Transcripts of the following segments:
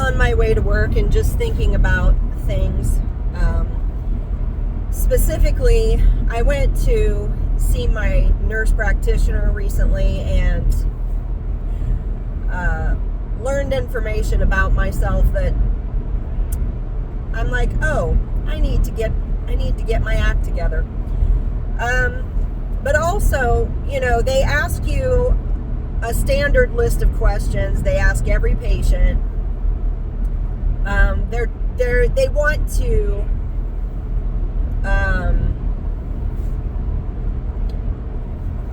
on my way to work and just thinking about things. Specifically, I went to see my nurse practitioner recently and learned information about myself that I'm like, oh, I need to get my act together. But also, they ask you a standard list of questions. They ask every patient. They want to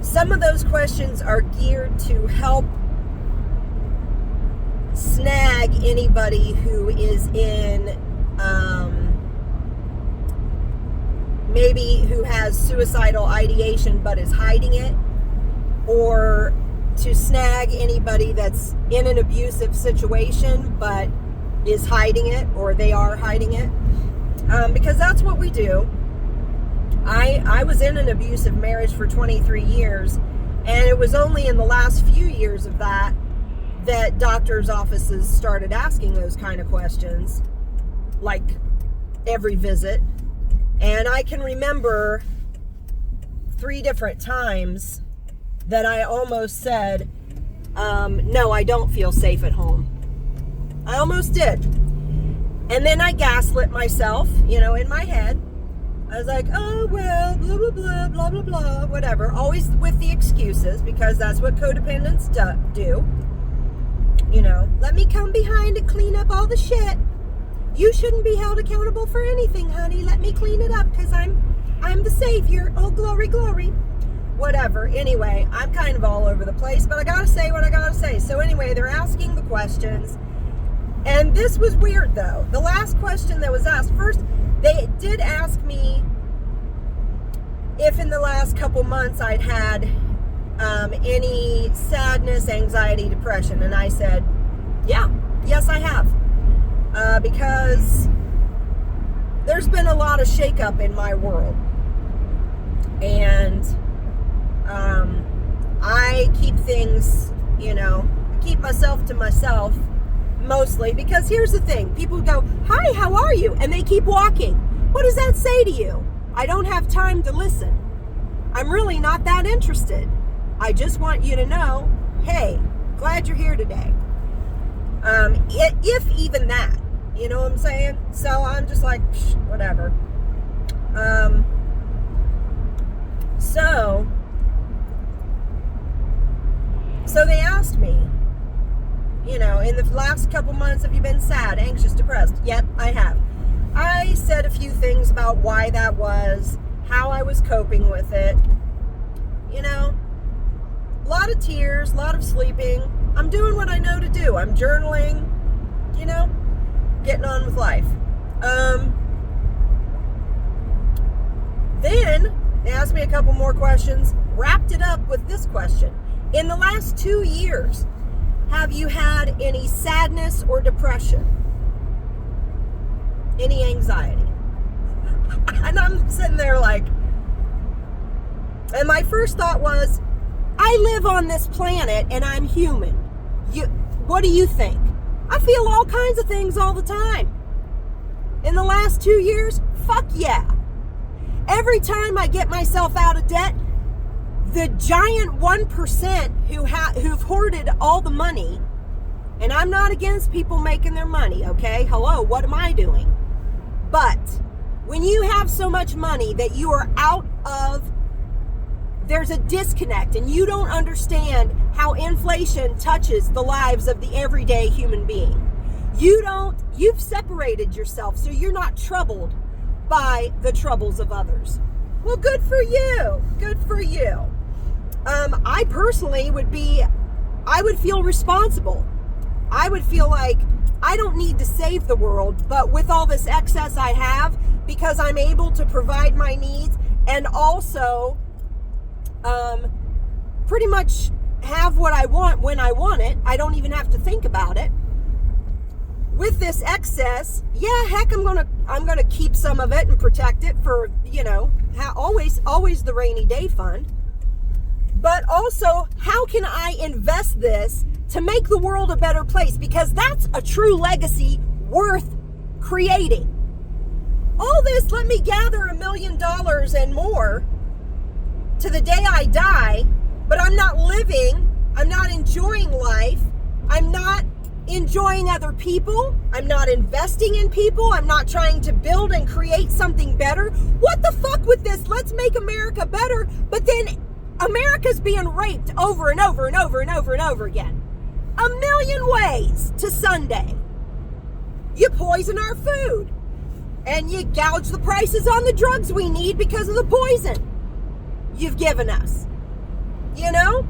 some of those questions are geared to help snag anybody who is in maybe who has suicidal ideation but is hiding it, or to snag anybody that's in an abusive situation but is hiding it, or they are hiding it, because that's what we do. I was in an abusive marriage for 23 years, and it was only in the last few years of that doctors' offices started asking those kind of questions, like every visit. And I can remember 3 different times that I almost said, no, I don't feel safe at home. I almost did. And then I gaslit myself, in my head. I was like, oh, well, blah, blah, blah, blah, blah, blah, whatever. Always with the excuses, because that's what codependents do. Let me come behind and clean up all the shit. You shouldn't be held accountable for anything, honey. Let me clean it up because I'm the savior. Oh, glory, glory. Whatever. Anyway, I'm kind of all over the place, but I gotta say what I gotta say. So anyway, they're asking the questions. And this was weird, though. The last question that was asked, first, they did ask me if in the last couple months I'd had any sadness, anxiety, depression. And I said, yes, I have. Because there's been a lot of shakeup in my world. And I keep things, keep myself to myself mostly, because here's the thing. People go, hi, how are you? And they keep walking. What does that say to you? I don't have time to listen. I'm really not that interested. I just want you to know, hey, glad you're here today. If even that, you know what I'm saying? So I'm just like, whatever. So they asked me, in the last couple months, have you been sad, anxious, depressed? Yep, I have. I said a few things about why that was, how I was coping with it. A lot of tears, a lot of sleeping. I'm doing what I know to do. I'm journaling, getting on with life. Then they asked me a couple more questions, wrapped it up with this question. In the last 2 years, have you had any sadness or depression? Any anxiety? And I'm sitting there like, and my first thought was, I live on this planet and I'm human. What do you think? I feel all kinds of things all the time. In the last 2 years, fuck yeah. Every time I get myself out of debt, the giant 1% who've hoarded all the money, and I'm not against people making their money, okay? Hello, what am I doing? But when you have so much money that you are out of, there's a disconnect, and you don't understand how inflation touches the lives of the everyday human being. You've separated yourself, so you're not troubled by the troubles of others. Well, good for you. Good for you. I personally I would feel responsible. I would feel like I don't need to save the world, but with all this excess I have, because I'm able to provide my needs and also pretty much have what I want when I want it. I don't even have to think about it. With this excess, yeah, heck, I'm gonna keep some of it and protect it for, always the rainy day fund. But also, how can I invest this to make the world a better place, because that's a true legacy worth creating. All this, let me gather $1 million and more to the day I die, but I'm not living, I'm not enjoying life, I'm not enjoying other people, I'm not investing in people, I'm not trying to build and create something better. What the fuck with this? Let's make America better, but then America's being raped over and over and over and over and over again. 1 million ways to Sunday. You poison our food, and you gouge the prices on the drugs we need because of the poison you've given us. You know?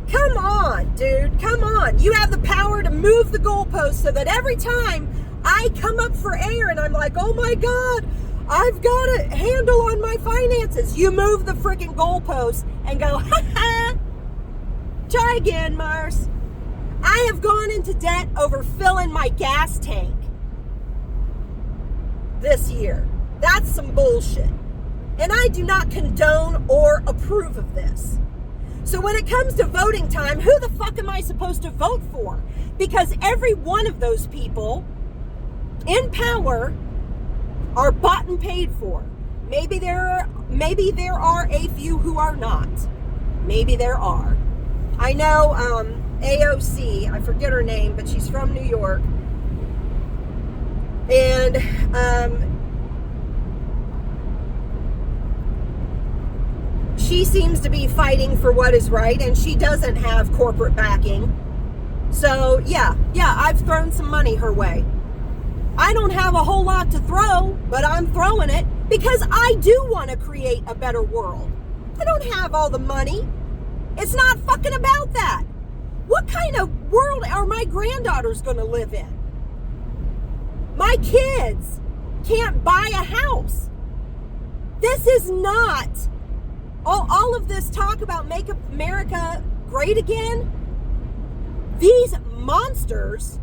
Come on, dude. Come on. You have the power to move the goalposts so that every time I come up for air and I'm like, oh my God, I've got a handle on my finances, you move the freaking goalposts and go, ha ha, try again, Mars. I have gone into debt over filling my gas tank this year. That's some bullshit. And I do not condone or approve of this. So when it comes to voting time, who the fuck am I supposed to vote for? Because every one of those people in power are bought and paid for. Maybe there are a few who are not. Maybe there are. I know AOC, I forget her name, but she's from New York. And she seems to be fighting for what is right, and she doesn't have corporate backing. So yeah, I've thrown some money her way. I don't have a whole lot to throw, but I'm throwing it because I do want to create a better world. I don't have all the money. It's not fucking about that. What kind of world are my granddaughters going to live in? My kids can't buy a house. This is not all of this talk about make America great again. These monsters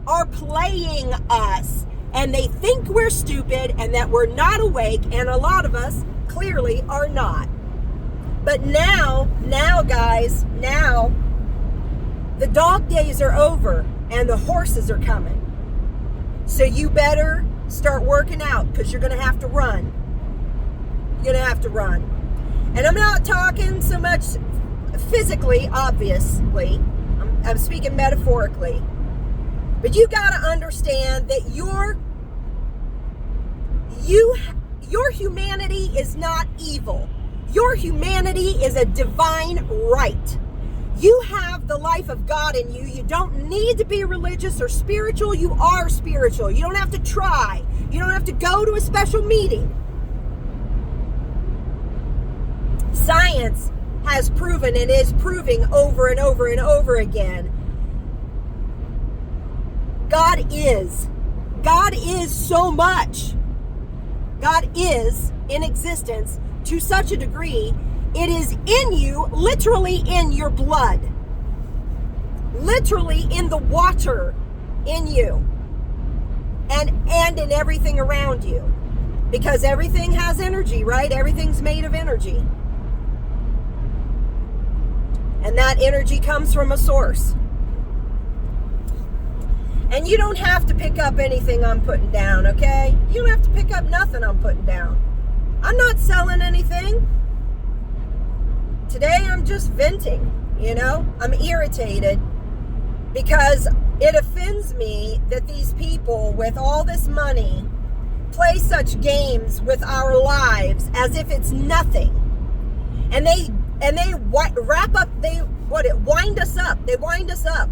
are playing us, and they think we're stupid and that we're not awake, and a lot of us clearly are not. But now guys, now the dog days are over and the horses are coming. So you better start working out, because you're going to have to run. You're going to have to run. And I'm not talking so much physically, obviously. I'm speaking metaphorically. But you got to understand that your humanity is not evil. Your humanity is a divine right. You have the life of God in you. You don't need to be religious or spiritual. You are spiritual. You don't have to try. You don't have to go to a special meeting. Science has proven and is proving over and over and over again. God is so much. God is in existence to such a degree. It is in you, literally in your blood, literally in the water in you, and in everything around you, because everything has energy, right? Everything's made of energy, and that energy comes from a source. And you don't have to pick up anything I'm putting down, okay? You don't have to pick up nothing I'm putting down. I'm not selling anything. Today I'm just venting, you know? I'm irritated because it offends me that these people with all this money play such games with our lives as if it's nothing. And they wind us up. They wind us up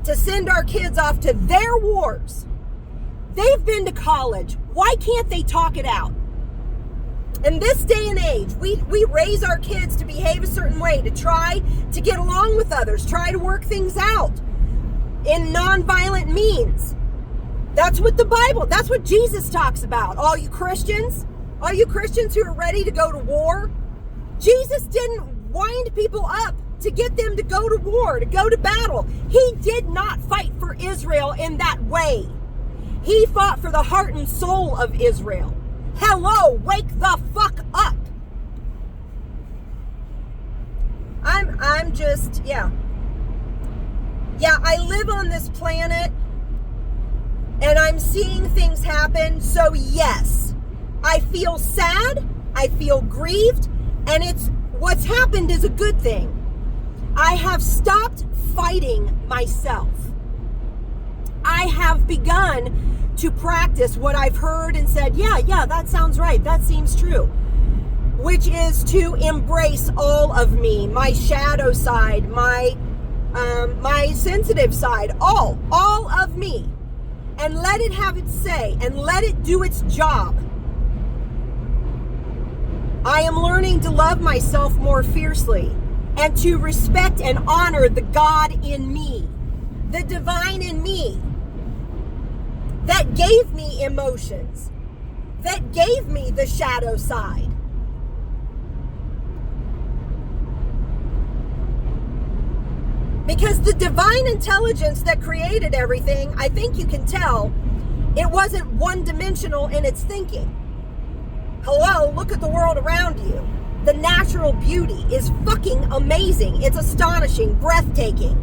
to send our kids off to their wars. They've been to college. Why can't they talk it out? In this day and age, we raise our kids to behave a certain way, to try to get along with others, try to work things out in nonviolent means. That's what that's what Jesus talks about. All you Christians who are ready to go to war, Jesus didn't wind people up to get them to go to war, to go to battle. He did not fight for Israel in that way. He fought for the heart and soul of Israel. Hello, wake the fuck up. Yeah, I live on this planet and I'm seeing things happen. So yes, I feel sad, I feel grieved, and what's happened is a good thing. I have stopped fighting myself. I have begun to practice what I've heard and said, yeah, that sounds right, that seems true, which is to embrace all of me, my shadow side, my sensitive side, all of me, and let it have its say and let it do its job. I am learning to love myself more fiercely and to respect and honor the God in me, the divine in me, that gave me emotions, that gave me the shadow side. Because the divine intelligence that created everything, I think you can tell, it wasn't one-dimensional in its thinking. Hello, look at the world around you. The natural beauty is fucking amazing. It's astonishing, breathtaking.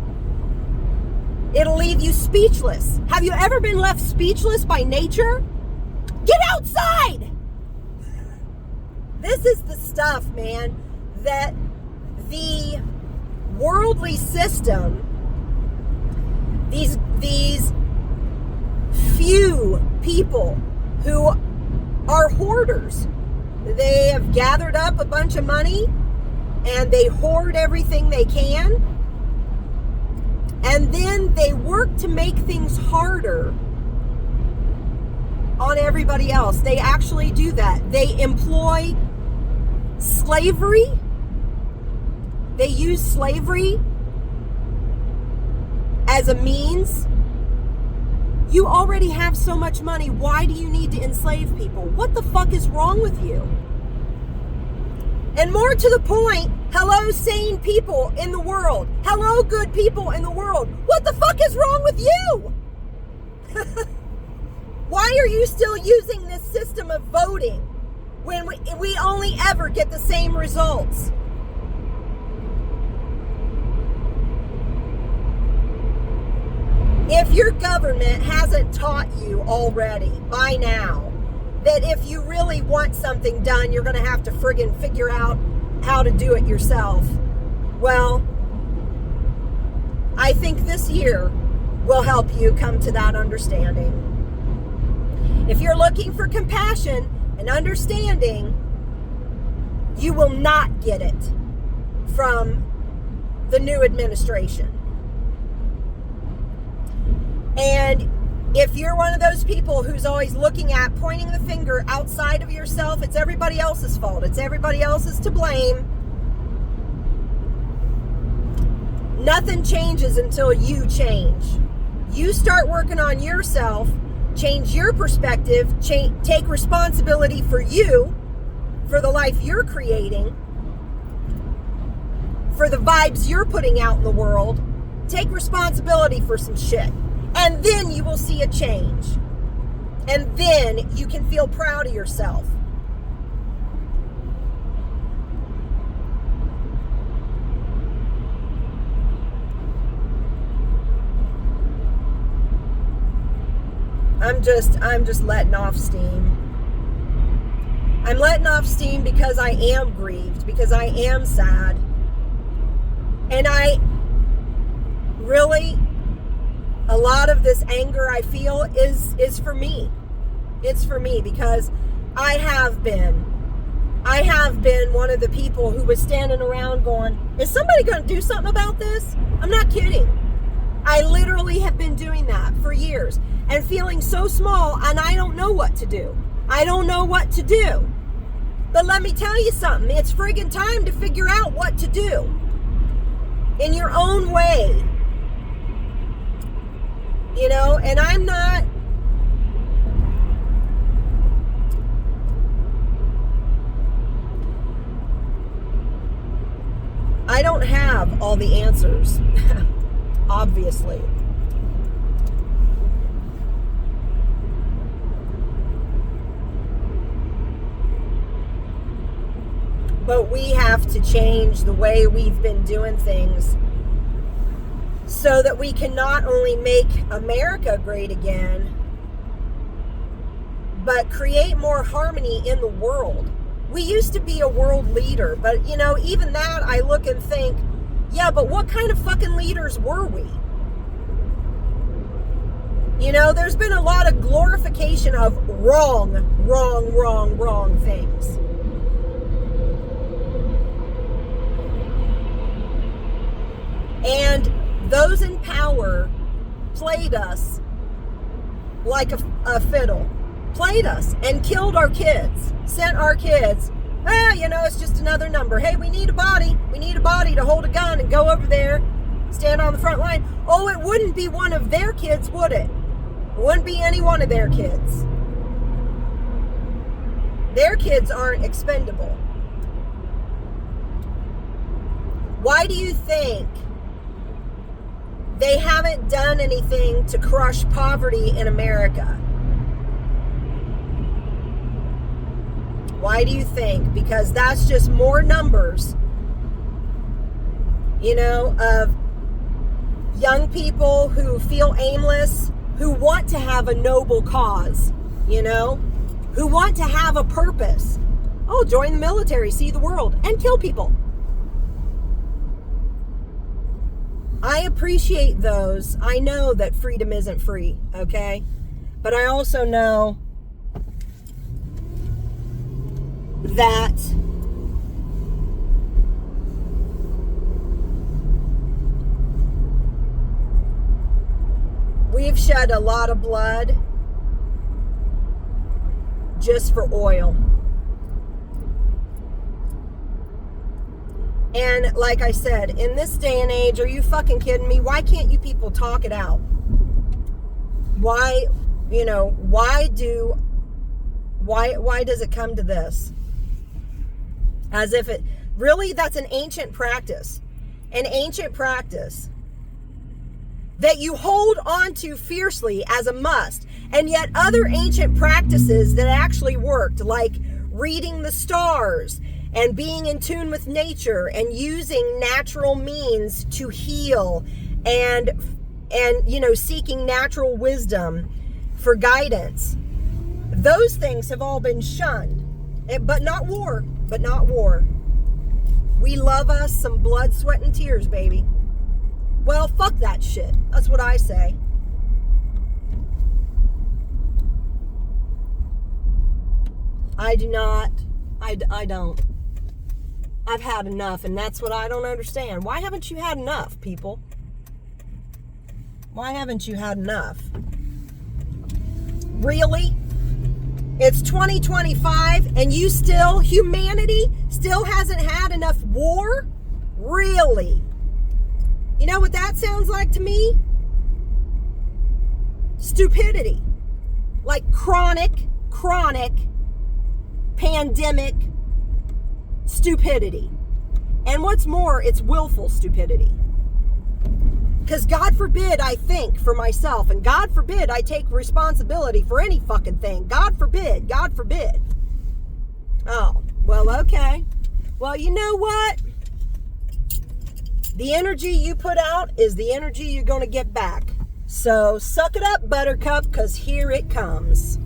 It'll leave you speechless. Have you ever been left speechless by nature? Get outside! This is the stuff, man, that the worldly system, these few people who are hoarders, they have gathered up a bunch of money and they hoard everything they can, and then they work to make things harder on everybody else. They actually do that. They employ slavery. They use slavery as a means. You already have so much money. Why do you need to enslave people? What the fuck is wrong with you? And more to the point, hello, sane people in the world. Hello, good people in the world. What the fuck is wrong with you? Why are you still using this system of voting when we only ever get the same results? If your government hasn't taught you already by now that if you really want something done, you're going to have to friggin' figure out how to do it yourself, well, I think this year will help you come to that understanding. If you're looking for compassion and understanding, you will not get it from the new administration. And if you're one of those people who's always pointing the finger outside of yourself, it's everybody else's fault. It's everybody else's to blame. Nothing changes until you change. You start working on yourself, change your perspective, take responsibility for you, for the life you're creating, for the vibes you're putting out in the world. Take responsibility for some shit. And then you will see a change. And then you can feel proud of yourself. I'm just letting off steam. I'm letting off steam because I am grieved, because I am sad. And I really, a lot of this anger I feel is for me. It's for me because I have been one of the people who was standing around going, is somebody going to do something about this? I'm not kidding. I literally have been doing that for years and feeling so small, and I don't know what to do. I don't know what to do. But let me tell you something. It's friggin' time to figure out what to do in your own way. You know, and I don't have all the answers, obviously. But we have to change the way we've been doing things so that we can not only make America great again, but create more harmony in the world. We used to be a world leader, but even that I look and think, yeah, but what kind of fucking leaders were we? There's been a lot of glorification of wrong things. And those in power played us like a fiddle. Played us and killed our kids. Sent our kids, it's just another number. Hey, we need a body. We need a body to hold a gun and go over there, stand on the front line. Oh, it wouldn't be one of their kids, would it? It wouldn't be any one of their kids. Their kids aren't expendable. Why do you think they haven't done anything to crush poverty in America? Why do you think? Because that's just more numbers, of young people who feel aimless, who want to have a noble cause, who want to have a purpose. Oh, join the military, see the world, and kill people. I appreciate those. I know that freedom isn't free, okay? But I also know that we've shed a lot of blood just for oil. And like I said, in this day and age, are you fucking kidding me? Why can't you people talk it out? Why does it come to this? As if it really, that's an ancient practice. An ancient practice that you hold on to fiercely as a must. And yet other ancient practices that actually worked, like reading the stars and being in tune with nature and using natural means to heal and seeking natural wisdom for guidance. Those things have all been shunned. But not war. We love us some blood, sweat, and tears, baby. Well, fuck that shit. That's what I say. I do not. I don't. I've had enough, and that's what I don't understand. Why haven't you had enough, people? Why haven't you had enough? Really? It's 2025, and humanity still hasn't had enough war? Really? You know what that sounds like to me? Stupidity. Like chronic, pandemic stupidity. And what's more, it's willful stupidity. Because God forbid I think for myself, and God forbid I take responsibility for any fucking thing. God forbid. Oh, well, okay. Well, you know what? The energy you put out is the energy you're going to get back. So suck it up, buttercup, because here it comes.